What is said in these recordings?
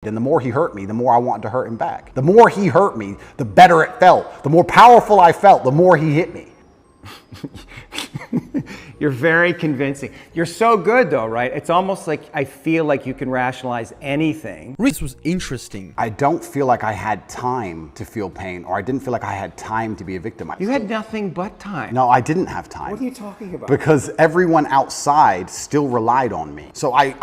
And the more he hurt me, the more I wanted to hurt him back. The more he hurt me, the better it felt. The more powerful I felt, the more he hit me. You're very convincing. You're so good though, right? It's almost like I feel like you can rationalize anything. This was interesting. I don't feel like I had time to feel pain, or I didn't feel like I had time to be a victim. You had nothing but time. No, I didn't have time. What are you talking about? Because everyone outside still relied on me. So when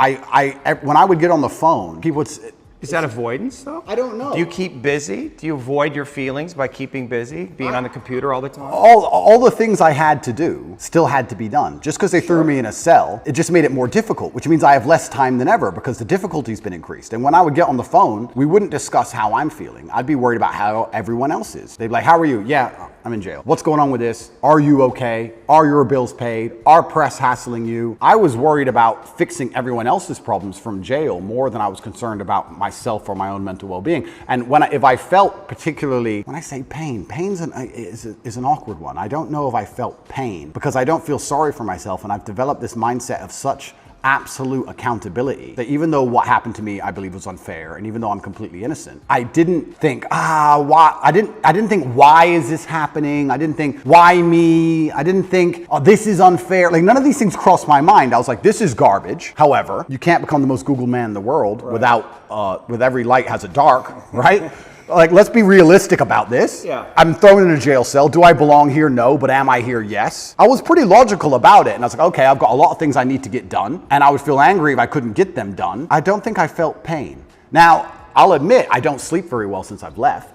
I would get on the phone, people would say, is that avoidance though? I don't know. Do you keep busy? Do you avoid your feelings by keeping busy, being on the computer all the time? All the things I had to do still had to be done. Just because they threw me in a cell, it just made it more difficult, which means I have less time than ever because the difficulty's been increased. And when I would get on the phone, we wouldn't discuss how I'm feeling. I'd be worried about how everyone else is. They'd be like, how are you? Yeah, I'm in jail. What's going on with this? Are you okay? Are your bills paid? Are press hassling you? I was worried about fixing everyone else's problems from jail more than I was concerned about myself or my own mental well-being. And if I felt particularly, when I say pain, is an awkward one. I don't know if I felt pain because I don't feel sorry for myself, and I've developed this mindset of such absolute accountability that even though what happened to me I believe was unfair, and even though I'm completely innocent, I didn't think why. I didn't think why is this happening. I didn't think why me. I didn't think this is unfair. Like none of these things crossed my mind. I was like, this is garbage. However, you can't become the most Googled man in the world without with every light has a dark, right? Like, let's be realistic about this. Yeah. I'm thrown in a jail cell. Do I belong here? No. But am I here? Yes. I was pretty logical about it. And I was like, okay, I've got a lot of things I need to get done. And I would feel angry if I couldn't get them done. I don't think I felt pain. Now, I'll admit, I don't sleep very well since I've left.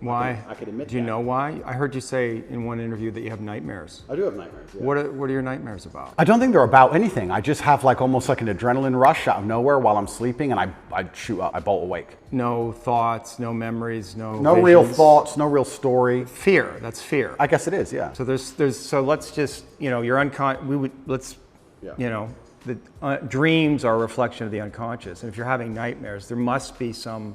Why? I could admit Do you that. know why? I heard you say in one interview that you have nightmares. I do have nightmares, yeah. What are your nightmares about? I don't think they're about anything. I just have almost like an adrenaline rush out of nowhere while I'm sleeping, and I shoot up. I bolt awake. No thoughts, no memories, no real visions? thoughts, no real story. Fear. That's fear. I guess it is, yeah. So so let's just, you're the dreams are a reflection of the unconscious. And if you're having nightmares, there must be some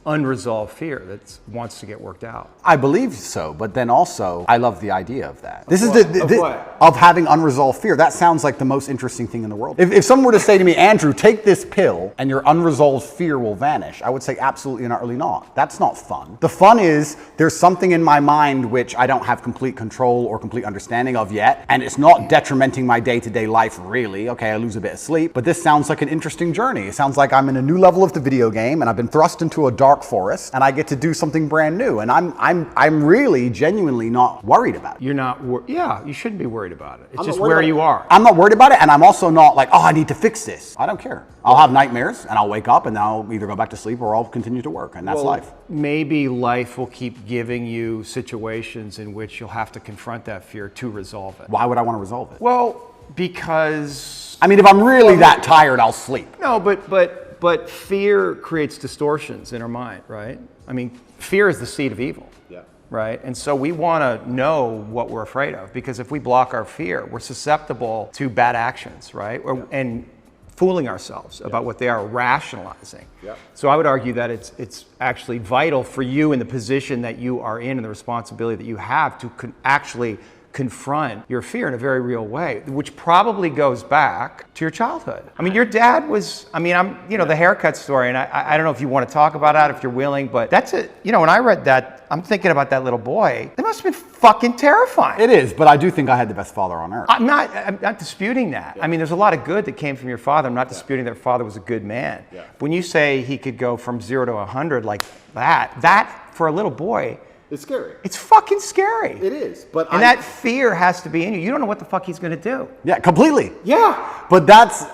unresolved fear that wants to get worked out. I believe so, but then also I love the idea of that. What? Of having unresolved fear. That sounds like the most interesting thing in the world. If someone were to say to me, Andrew, take this pill and your unresolved fear will vanish, I would say absolutely and utterly not. That's not fun. The fun is there's something in my mind which I don't have complete control or complete understanding of yet, and it's not detrimenting my day-to-day life really. Okay, I lose a bit of sleep, but this sounds like an interesting journey. It sounds like I'm in a new level of the video game and I've been thrust into a dark forest and I get to do something brand new, and I'm really genuinely not worried about it. You're not you shouldn't be worried about it. It's I'm just not worried where about you it. are. I'm not worried about it, and I'm also not like, I need to fix this. I don't care. I'll have nightmares and I'll wake up and I'll either go back to sleep or I'll continue to work, and that's life. Maybe life will keep giving you situations in which you'll have to confront that fear to resolve it. Why would I want to resolve it? Well, because I mean, if I'm really that tired, I'll sleep. no, but fear creates distortions in our mind, right? I mean, fear is the seed of evil. Yeah. Right? And so we want to know what we're afraid of, because if we block our fear, we're susceptible to bad actions, right? And fooling ourselves about what they are, rationalizing. Yeah. So I would argue that it's actually vital for you in the position that you are in and the responsibility that you have to actually confront your fear in a very real way, which probably goes back to your childhood. I mean, your dad was, the haircut story, and I don't know if you want to talk about that, if you're willing, but that's it. When I read that, I'm thinking about that little boy. It must have been fucking terrifying. It is, but I do think I had the best father on earth. I'm not disputing that. Yeah. I mean, there's a lot of good that came from your father. I'm not disputing that your father was a good man. Yeah. When you say he could go from 0 to 100 like that for a little boy, It's scary. it's fucking scary. It is, but that fear has to be in you. You don't know what the fuck he's going to do. Yeah, completely. Yeah. But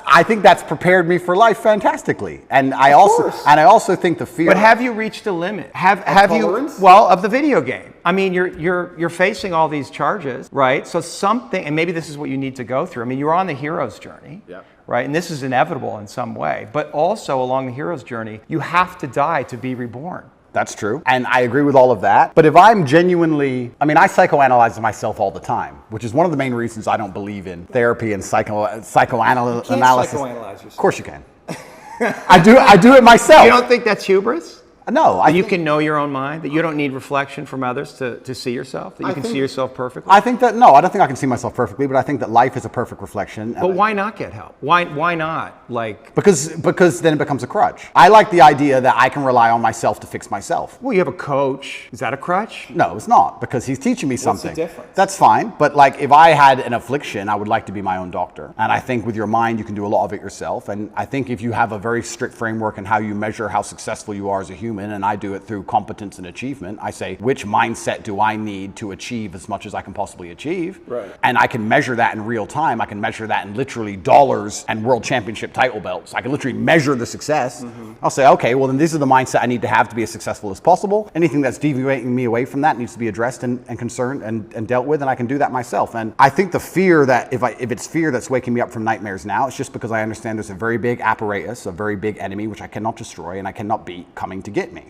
I think that's prepared me for life fantastically. And I also think the fear. But have you reached a limit? Have you? tolerance? Well, of the video game. I mean, you're facing all these charges, right? So something, and maybe this is what you need to go through. I mean, you're on the hero's journey. Yeah. Right? And this is inevitable in some way. But also along the hero's journey, you have to die to be reborn. That's true. And I agree with all of that. But if I'm genuinely, I psychoanalyze myself all the time, which is one of the main reasons I don't believe in therapy and psychoanalysis. Psychoanalyze yourself. Of course you can. I do it myself. You don't think that's hubris? No, You can know your own mind, that you don't need reflection from others to see yourself, that you can see yourself perfectly? I think that, no, I don't think I can see myself perfectly, but I think that life is a perfect reflection. But why not get help? Why not? Because then it becomes a crutch. I like the idea that I can rely on myself to fix myself. Well, you have a coach. Is that a crutch? No, it's not, because he's teaching me something. What's the difference? That's fine, but like if I had an affliction, I would like to be my own doctor. And I think with your mind, you can do a lot of it yourself. And I think if you have a very strict framework in how you measure how successful you are as a human, and I do it through competence and achievement, I say, which mindset do I need to achieve as much as I can possibly achieve? Right. And I can measure that in real time. I can measure that in literally dollars and world championship title belts. I can literally measure the success. I'll say, okay, well then this is the mindset I need to have to be as successful as possible. Anything that's deviating me away from that needs to be addressed and concerned and dealt with, and I can do that myself. And I think the fear that if it's fear that's waking me up from nightmares now, it's just because I understand there's a very big apparatus, a very big enemy which I cannot destroy and I cannot beat coming to get me.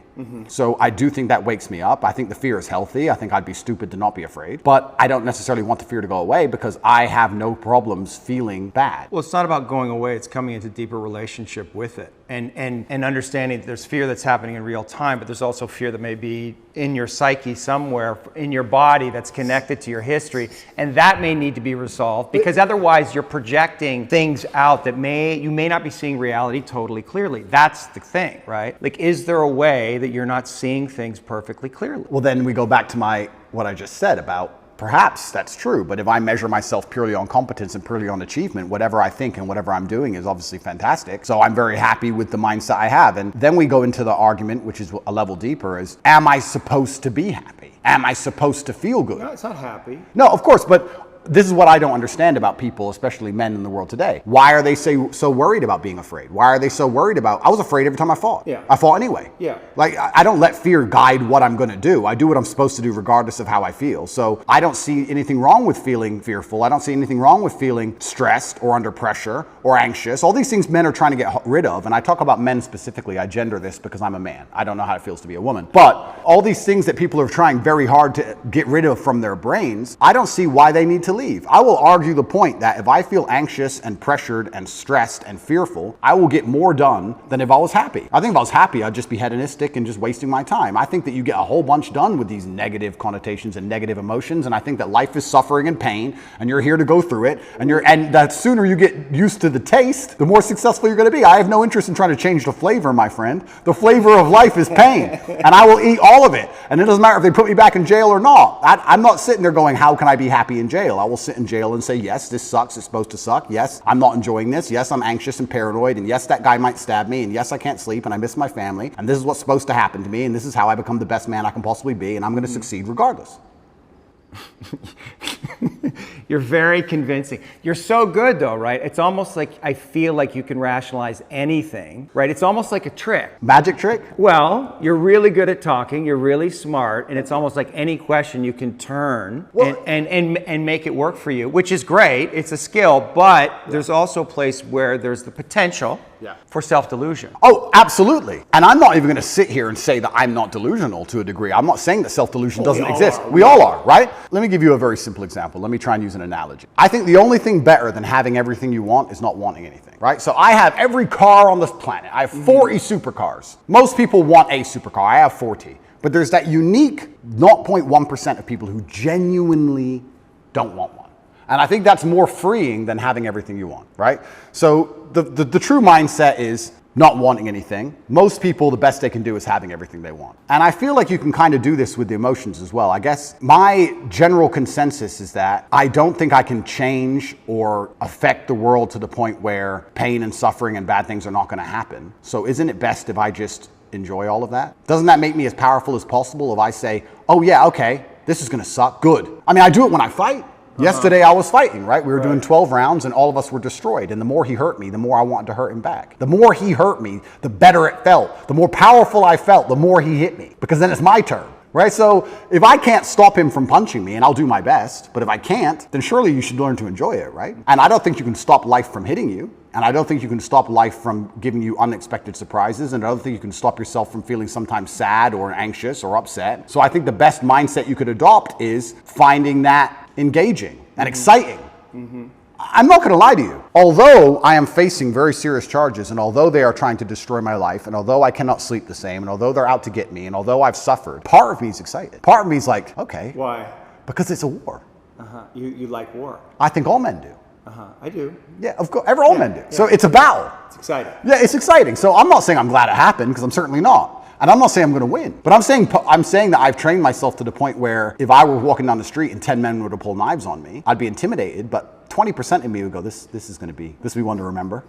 So I do think that wakes me up. I think the fear is healthy. I think I'd be stupid to not be afraid. But I don't necessarily want the fear to go away because I have no problems feeling bad. Well, it's not about going away. It's coming into deeper relationship with it and understanding that there's fear that's happening in real time, but there's also fear that may be in your psyche somewhere in your body that's connected to your history. And that may need to be resolved because otherwise you're projecting things out that you may not be seeing reality totally clearly. That's the thing, right? Like, is there a way that you're not seeing things perfectly clearly? Well, then we go back to what I just said about perhaps that's true, but if I measure myself purely on competence and purely on achievement, whatever I think and whatever I'm doing is obviously fantastic. So I'm very happy with the mindset I have. And then we go into the argument, which is a level deeper, is am I supposed to be happy? Am I supposed to feel good? No, it's not happy. No, of course, but this is what I don't understand about people, especially men in the world today. Why are they so worried about being afraid? Why are they so worried about, I was afraid every time I fought. Yeah. I fought anyway. Yeah. Like, I don't let fear guide what I'm going to do. I do what I'm supposed to do regardless of how I feel. So I don't see anything wrong with feeling fearful. I don't see anything wrong with feeling stressed or under pressure or anxious. All these things men are trying to get rid of. And I talk about men specifically. I gender this because I'm a man. I don't know how it feels to be a woman. But all these things that people are trying very hard to get rid of from their brains, I don't see why they need to leave. I will argue the point that if I feel anxious and pressured and stressed and fearful, I will get more done than if I was happy. I think if I was happy, I'd just be hedonistic and just wasting my time. I think that you get a whole bunch done with these negative connotations and negative emotions, and I think that life is suffering and pain, and you're here to go through it, and the sooner you get used to the taste, the more successful you're going to be. I have no interest in trying to change the flavor, my friend. The flavor of life is pain, and I will eat all of it, and it doesn't matter if they put me back in jail or not. I'm not sitting there going, how can I be happy in jail? I will sit in jail and say, yes, this sucks, it's supposed to suck. Yes, I'm not enjoying this. Yes, I'm anxious and paranoid. And yes, that guy might stab me. And yes, I can't sleep and I miss my family. And this is what's supposed to happen to me. And this is how I become the best man I can possibly be. And I'm going to succeed regardless. You're very convincing. You're so good though, right? It's almost like I feel like you can rationalize anything, right? It's almost like a trick. Magic trick? Well, you're really good at talking, you're really smart, and it's almost like any question you can turn and make it work for you, which is great. It's a skill, but there's also a place where there's the potential for self-delusion. Oh, absolutely. And I'm not even going to sit here and say that I'm not delusional to a degree. I'm not saying that self-delusion doesn't exist. We all are, right? Let me give you a very simple example. Let me try and use an analogy. I think the only thing better than having everything you want is not wanting anything, right? So I have every car on this planet. I have 40 supercars. Most people want a supercar. I have 40. But there's that unique 0.1% of people who genuinely don't want one. And I think that's more freeing than having everything you want, right? So the true mindset is not wanting anything. Most people, the best they can do is having everything they want. And I feel like you can kind of do this with the emotions as well. I guess my general consensus is that I don't think I can change or affect the world to the point where pain and suffering and bad things are not going to happen. So isn't it best if I just enjoy all of that? Doesn't that make me as powerful as possible if I say, oh yeah, okay, this is going to suck, good. I mean, I do it when I fight. Yesterday I was fighting, right? We were doing 12 rounds and all of us were destroyed. And the more he hurt me, the more I wanted to hurt him back. The more he hurt me, the better it felt. The more powerful I felt, the more he hit me. Because then it's my turn, right? So if I can't stop him from punching me, and I'll do my best, but if I can't, then surely you should learn to enjoy it, right? And I don't think you can stop life from hitting you. And I don't think you can stop life from giving you unexpected surprises. And I don't think you can stop yourself from feeling sometimes sad or anxious or upset. So I think the best mindset you could adopt is finding that engaging and exciting. I'm not going to lie to you. Although I am facing very serious charges, and although they are trying to destroy my life, and although I cannot sleep the same, and although they're out to get me, and although I've suffered, part of me is excited. Part of me is like, okay. Why? Because it's a war. You like war? I think all men do. I do. Yeah, of course. All men do. Yeah. So it's a battle. It's exciting. Yeah, it's exciting. So I'm not saying I'm glad it happened, because I'm certainly not. And I'm not saying I'm going to win. But I'm saying that I've trained myself to the point where if I were walking down the street and 10 men were to pull knives on me, I'd be intimidated, but 20% of me would go, this will be one to remember.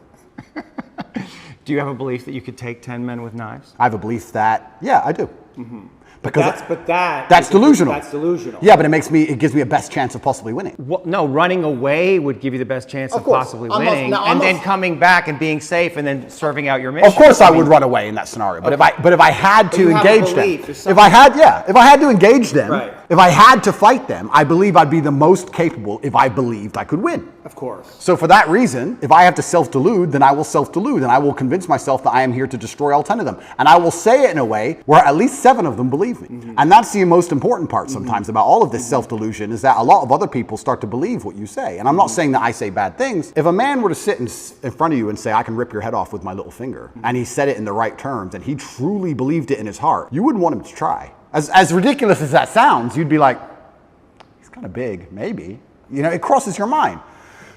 Do you have a belief that you could take 10 men with knives? I have a belief that, yeah, I do. Mm-hmm. Because that's delusional. That's delusional. Yeah, but it gives me a best chance of possibly winning. Well, no, running away would give you the best chance of possibly winning, and then coming back and being safe, and then serving out your mission. Of course, I would run away in that scenario. But if I had to engage them, if I had to engage them, right. If I had to fight them, I believe I'd be the most capable if I believed I could win. Of course. So for that reason, if I have to self-delude, then I will self-delude, and I will convince myself that I am here to destroy all 10 of them. And I will say it in a way where at least 7 of them believe me. Mm-hmm. And that's the most important part sometimes about all of this self-delusion, is that a lot of other people start to believe what you say. And I'm not saying that I say bad things. If a man were to sit in front of you and say, I can rip your head off with my little finger, and he said it in the right terms, and he truly believed it in his heart, you wouldn't want him to try. As ridiculous as that sounds, you'd be like, he's kind of big, maybe. It crosses your mind.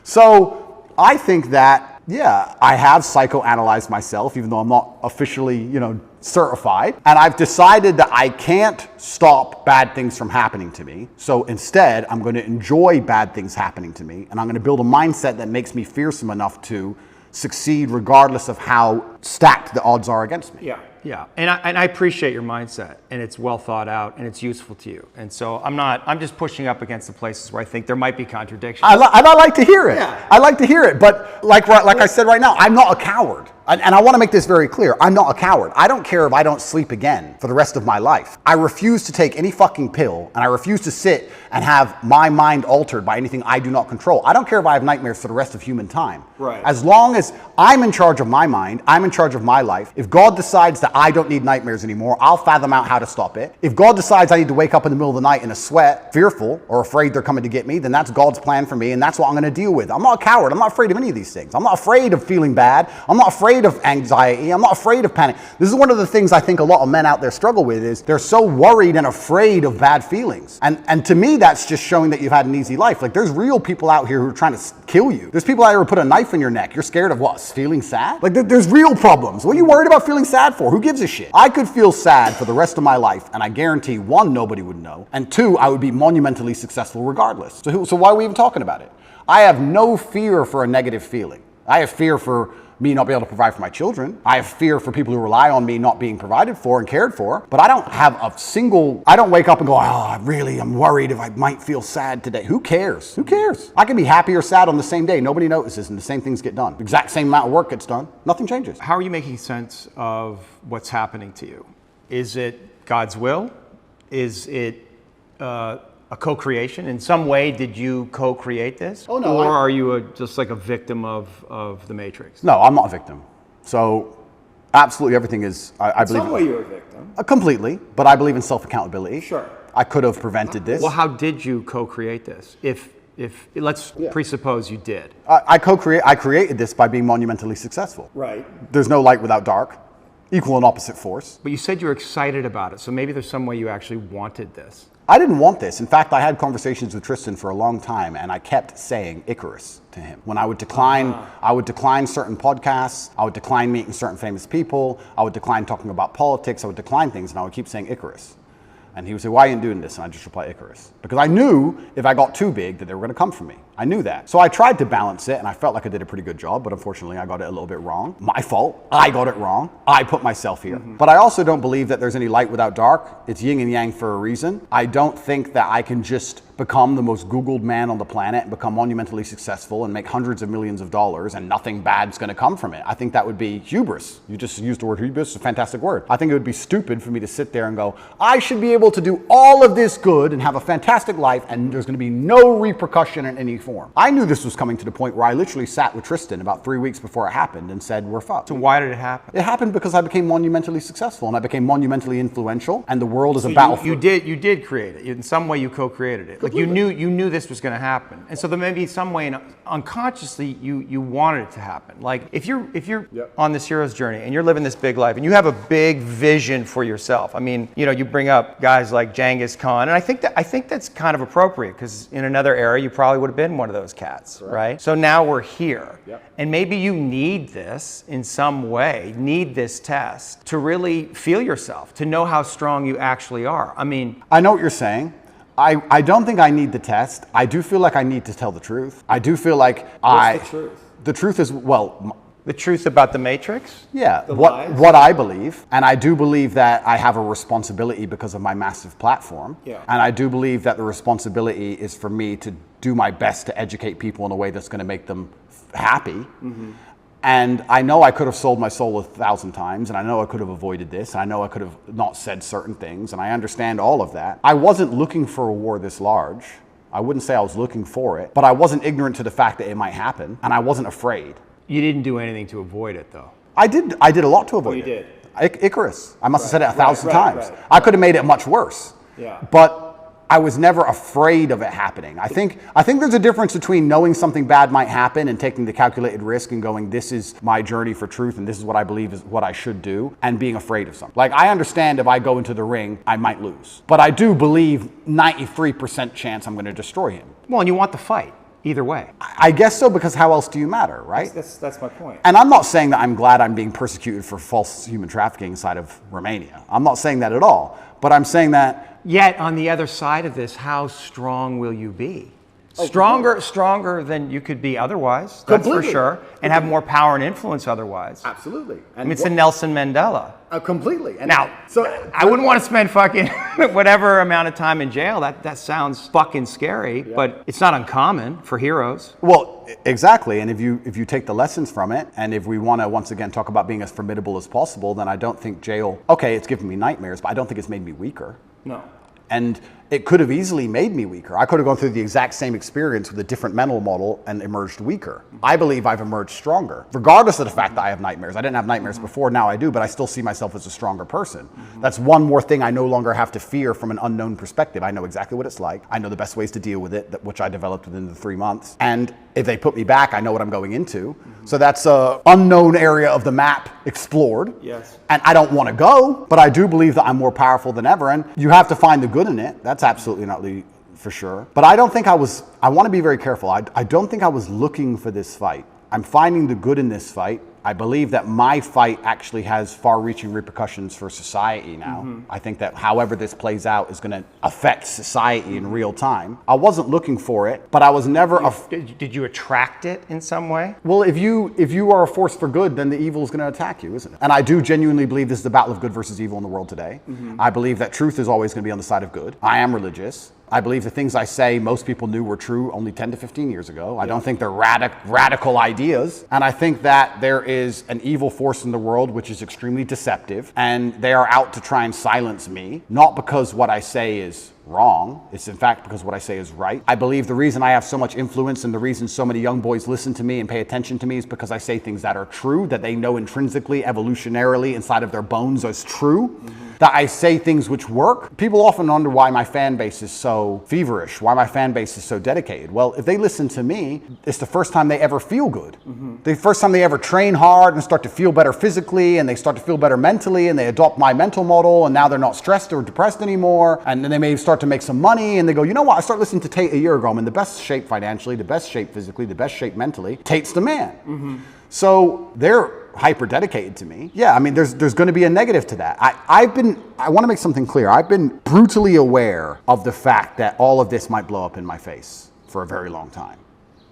So I think that, yeah, I have psychoanalyzed myself, even though I'm not officially, certified. And I've decided that I can't stop bad things from happening to me. So instead, I'm going to enjoy bad things happening to me. And I'm going to build a mindset that makes me fearsome enough to succeed regardless of how stacked the odds are against me. Yeah. And I appreciate your mindset, and it's well thought out, and it's useful to you. And so I'm just pushing up against the places where I think there might be contradictions. I like to hear it. Yeah. I like to hear it. But like I said right now, I'm not a coward. And I want to make this very clear. I'm not a coward. I don't care if I don't sleep again for the rest of my life. I refuse to take any fucking pill, and I refuse to sit and have my mind altered by anything I do not control. I don't care if I have nightmares for the rest of human time. Right. As long as I'm in charge of my mind, I'm in charge of my life. If God decides that I don't need nightmares anymore, I'll fathom out how to stop it. If God decides I need to wake up in the middle of the night in a sweat, fearful or afraid they're coming to get me, then that's God's plan for me, and that's what I'm going to deal with. I'm not a coward. I'm not afraid of any of these things. I'm not afraid of feeling bad. I'm not afraid of anxiety. I'm not afraid of panic. This is one of the things I think a lot of men out there struggle with, is they're so worried and afraid of bad feelings. And to me, that's just showing that you've had an easy life. Like, there's real people out here who are trying to kill you. There's people out here who put a knife in your neck. You're scared of what? Feeling sad? Like, there's real problems. What are you worried about feeling sad for? Who gives a shit? I could feel sad for the rest of my life, and I guarantee, 1, nobody would know, and 2, I would be monumentally successful regardless. So why are we even talking about it? I have no fear for a negative feeling. I have fear for me not being able to provide for my children. I have fear for people who rely on me not being provided for and cared for. But I don't wake up and go, I'm worried if I might feel sad today. Who cares? Who cares? I can be happy or sad on the same day. Nobody notices, and the same things get done. The exact same amount of work gets done. Nothing changes. How are you making sense of what's happening to you? Is it God's will? Is it a co-creation? In some way, did you co-create this? Oh, no. Or are you just like a victim of the Matrix? No, I'm not a victim. So absolutely everything is, I believe. In some way you're a victim. Completely, but I believe in self-accountability. Sure. I could have prevented this. Well, how did you co-create this? If let's presuppose you did. I created this by being monumentally successful. Right. There's no light without dark. Equal and opposite force. But you said you were excited about it, so maybe there's some way you actually wanted this. I didn't want this. In fact, I had conversations with Tristan for a long time, and I kept saying Icarus to him. When I would decline certain podcasts, I would decline meeting certain famous people, I would decline talking about politics, I would decline things, and I would keep saying Icarus. And he would say, why are you doing this? And I just reply, Icarus. Because I knew if I got too big that they were going to come for me. I knew that. So I tried to balance it, and I felt like I did a pretty good job, but unfortunately I got it a little bit wrong. My fault. I got it wrong. I put myself here. Mm-hmm. But I also don't believe that there's any light without dark. It's yin and yang for a reason. I don't think that I can just become the most Googled man on the planet and become monumentally successful and make hundreds of millions of dollars and nothing bad's going to come from it. I think that would be hubris. You just used the word hubris. It's a fantastic word. I think it would be stupid for me to sit there and go, I should be able to do all of this good and have a fantastic life, and there's going to be no repercussion in any form. I knew this was coming to the point where I literally sat with Tristan about 3 weeks before it happened and said, we're fucked. So why did it happen? It happened because I became monumentally successful and I became monumentally influential, and the world is a battlefield. You did create it. In some way you co-created it. Like you knew this was going to happen, and so there may be some way unconsciously you wanted it to happen. Like if you're on this hero's journey and you're living this big life and you have a big vision for yourself. I mean, you bring up guys like Genghis Khan, and I think that's kind of appropriate because in another era you probably would have been one of those cats, right? So now we're here, and maybe you need this in some way, need this test to really feel yourself, to know how strong you actually are. I mean, I know what you're saying. I don't think I need the test. I do feel like I need to tell the truth. I do feel like What's the truth? The truth is, well, the truth about the Matrix? yeah, lies? what I believe, and I do believe that I have a responsibility because of my massive platform. Yeah. And I do believe that the responsibility is for me to do my best to educate people in a way that's going to make them happy. And I know I could have sold my soul 1,000 times, and I know I could have avoided this, and I know I could have not said certain things, and I understand all of that. I wasn't looking for a war this large. I wouldn't say I was looking for it, but I wasn't ignorant to the fact that it might happen, and I wasn't afraid. You didn't do anything to avoid it, though. I did a lot to avoid you it. did. Icarus. I must have said it 1,000 right, times. right. I could have made it much worse. Yeah. But I was never afraid of it happening. I think there's a difference between knowing something bad might happen and taking the calculated risk and going, this is my journey for truth and this is what I believe is what I should do, and being afraid of something. Like, I understand if I go into the ring, I might lose. But I do believe 93% chance I'm going to destroy him. Well, and you want the fight either way. I guess so, because how else do you matter, right? That's my point. And I'm not saying that I'm glad I'm being persecuted for false human trafficking inside of Romania. I'm not saying that at all. But I'm saying that... Yet, on the other side of this, how strong will you be? Stronger than you could be otherwise, that's for Completely. sure, and have more power and influence otherwise. Absolutely. I mean, it's a Nelson Mandela. Completely. And Now, so I wouldn't want to spend fucking whatever amount of time in jail. That sounds fucking scary, but it's not uncommon for heroes. Well, exactly. And if you take the lessons from it, and if we want to once again talk about being as formidable as possible, then I don't think jail, okay, it's given me nightmares, but I don't think it's made me weaker. No. And it could have easily made me weaker. I could have gone through the exact same experience with a different mental model and emerged weaker. I believe I've emerged stronger, regardless of the fact that I have nightmares. I didn't have nightmares before, now I do, but I still see myself as a stronger person. That's one more thing I no longer have to fear from an unknown perspective. I know exactly what it's like. I know the best ways to deal with it, which I developed within the 3 months. And if they put me back, I know what I'm going into. So that's an unknown area of the map explored. Yes. And I don't want to go, but I do believe that I'm more powerful than ever. And you have to find the good in it. That's absolutely not for sure. But I don't think I want to be very careful. I don't think I was looking for this fight. I'm finding the good in this fight. I believe that my fight actually has far-reaching repercussions for society now. I think that however this plays out is going to affect society in real time. I wasn't looking for it, but I was never... Did you attract it in some way? Well, if you are a force for good, then the evil is going to attack you, isn't it? And I do genuinely believe this is the battle of good versus evil in the world today. I believe that truth is always going to be on the side of good. I am religious. I believe the things I say most people knew were true only 10 to 15 years ago. I don't think they're radical ideas. And I think that there is an evil force in the world which is extremely deceptive, and they are out to try and silence me, not because what I say is wrong. It's in fact because what I say is right. I believe the reason I have so much influence and the reason so many young boys listen to me and pay attention to me is because I say things that are true, that they know intrinsically, evolutionarily, inside of their bones as true. That I say things which work. People often wonder why my fan base is so feverish, why my fan base is so dedicated. Well, if they listen to me, it's the first time they ever feel good. The first time they ever train hard and start to feel better physically, and they start to feel better mentally, and they adopt my mental model, and now they're not stressed or depressed anymore, and then they may start to make some money, and they go, you know what, I started listening to Tate a year ago. I'm in the best shape financially, the best shape physically, the best shape mentally. Tate's the man. So they're hyper dedicated to me. Yeah, I mean, there's going to be a negative to that. I want to make something clear. I've been brutally aware of the fact that all of this might blow up in my face for a very long time.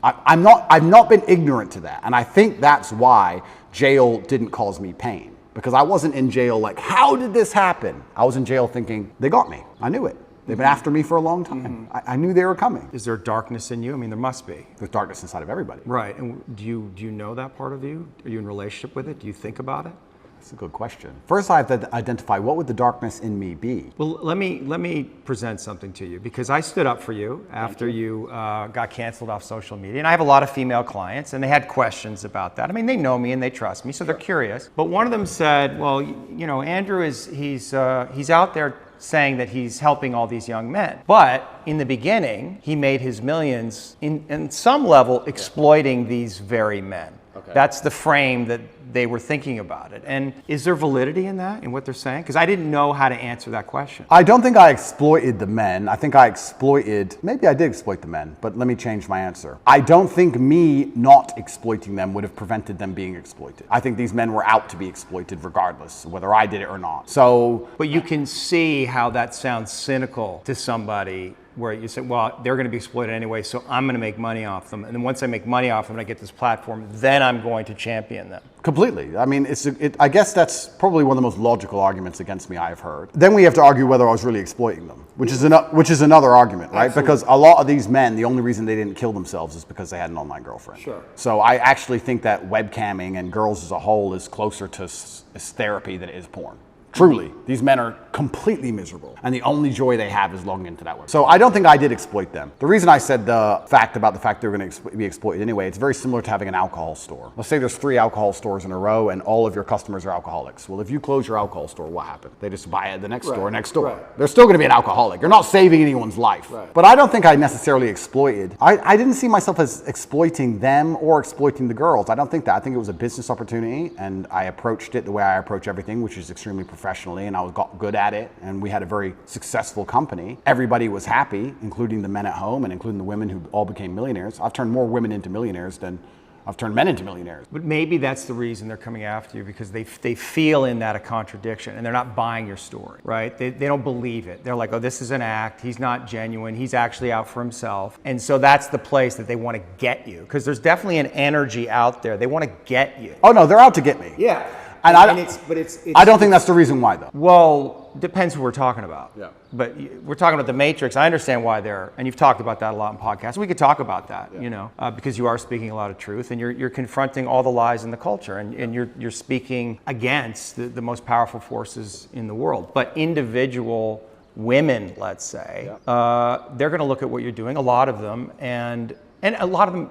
I've not been ignorant to that. And I think that's why jail didn't cause me pain, because I wasn't in jail like, how did this happen? I was in jail thinking, they got me. I knew it. They've been after me for a long time. I knew they were coming. Is there darkness in you? I mean, there must be. There's darkness inside of everybody. Right. And do you know that part of you? Are you in relationship with it? Do you think about it? That's a good question. First, I have to identify what would the darkness in me be. Well, let me present something to you, because I stood up for you after you got canceled off social media, and I have a lot of female clients, and they had questions about that. I mean, they know me and they trust me, so they're curious. But one of them said, "Well, you know, Andrew he's out there saying that he's helping all these young men, but in the beginning, he made his millions in some level exploiting these very men." Okay. That's the frame that they were thinking about it. And is there validity in that, in what they're saying? Because I didn't know how to answer that question. I don't think I exploited the men. I think I exploited, maybe I did exploit the men, but let me change my answer. I don't think me not exploiting them would have prevented them being exploited. I think these men were out to be exploited regardless, whether I did it or not. So, but you can see how that sounds cynical to somebody, where you say, well, they're going to be exploited anyway, so I'm going to make money off them. And then once I make money off them and I get this platform, then I'm going to champion them. Completely. I mean, I guess that's probably one of the most logical arguments against me I've heard. Then we have to argue whether I was really exploiting them, which is another argument, right? Absolutely. Because a lot of these men, the only reason they didn't kill themselves is because they had an online girlfriend. Sure. So I actually think that webcamming and girls as a whole is closer to therapy than it is porn. Truly, these men are completely miserable, and the only joy they have is logging into that website. So I don't think I did exploit them. The reason I said the fact they were going to be exploited anyway, it's very similar to having an alcohol store. Let's say there's 3 alcohol stores in a row, and all of your customers are alcoholics. Well, if you close your alcohol store, what happened? They just buy at the next store next door. Right. They're still going to be an alcoholic. You're not saving anyone's life. Right. But I don't think I necessarily exploited. I didn't see myself as exploiting them or exploiting the girls. I don't think that. I think it was a business opportunity, and I approached it the way I approach everything, which is extremely professionally, and I got good at it, and we had a very successful company. Everybody was happy, including the men at home and including the women who all became millionaires. I've turned more women into millionaires than I've turned men into millionaires. But maybe that's the reason they're coming after you, because they feel in that a contradiction, and they're not buying your story, right? They don't believe it. They're like, oh, this is an act. He's not genuine. He's actually out for himself. And so that's the place that they want to get you, because there's definitely an energy out there. They want to get you. Oh, no, they're out to get me. Yeah. And I don't think that's the reason why, though. Well, depends who we're talking about. Yeah. But we're talking about the Matrix. I understand why and you've talked about that a lot in podcasts. We could talk about that, because you are speaking a lot of truth, and you're confronting all the lies in the culture, and you're speaking against the most powerful forces in the world. But individual women, let's say, they're going to look at what you're doing, a lot of them, and a lot of them,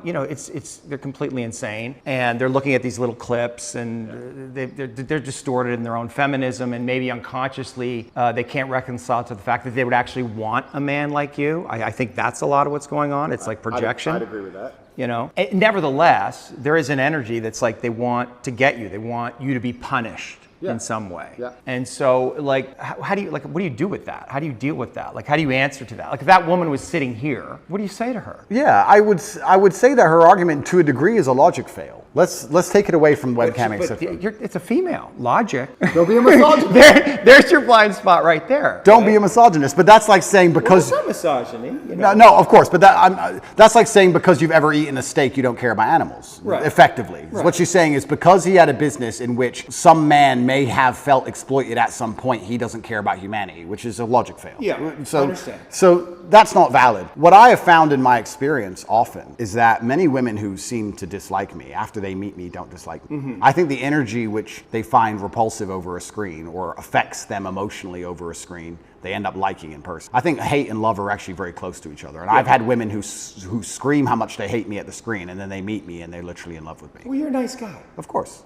they're completely insane, and they're looking at these little clips, and they're distorted in their own feminism, and maybe unconsciously they can't reconcile to the fact that they would actually want a man like you. I think that's a lot of what's going on. It's like projection. I'd agree with that. Nevertheless, there is an energy that's like they want to get you. They want you to be punished. In some way. Yeah. And so, what do you do with that? How do you deal with that? How do you answer to that? If that woman was sitting here, what do you say to her? Yeah, I would say that her argument to a degree is a logic fail. Let's take it away from webcamming. It's a female. Logic. Don't be a misogynist. There's your blind spot right there. Don't be a misogynist. But that's like saying because... Well, it's not misogyny. No, of course. But that's like saying because you've ever eaten a steak, you don't care about animals. Right. Effectively. Right. What she's saying is because he had a business in which some man may have felt exploited at some point, he doesn't care about humanity, which is a logic fail. Yeah, I understand. So that's not valid. What I have found in my experience often is that many women who seem to dislike me after they meet me don't dislike me. Mm-hmm. I think the energy which they find repulsive over a screen or affects them emotionally over a screen, they end up liking in person. I think hate and love are actually very close to each other. And I've had women who scream how much they hate me at the screen, and then they meet me and they're literally in love with me. Well, you're a nice guy. Of course.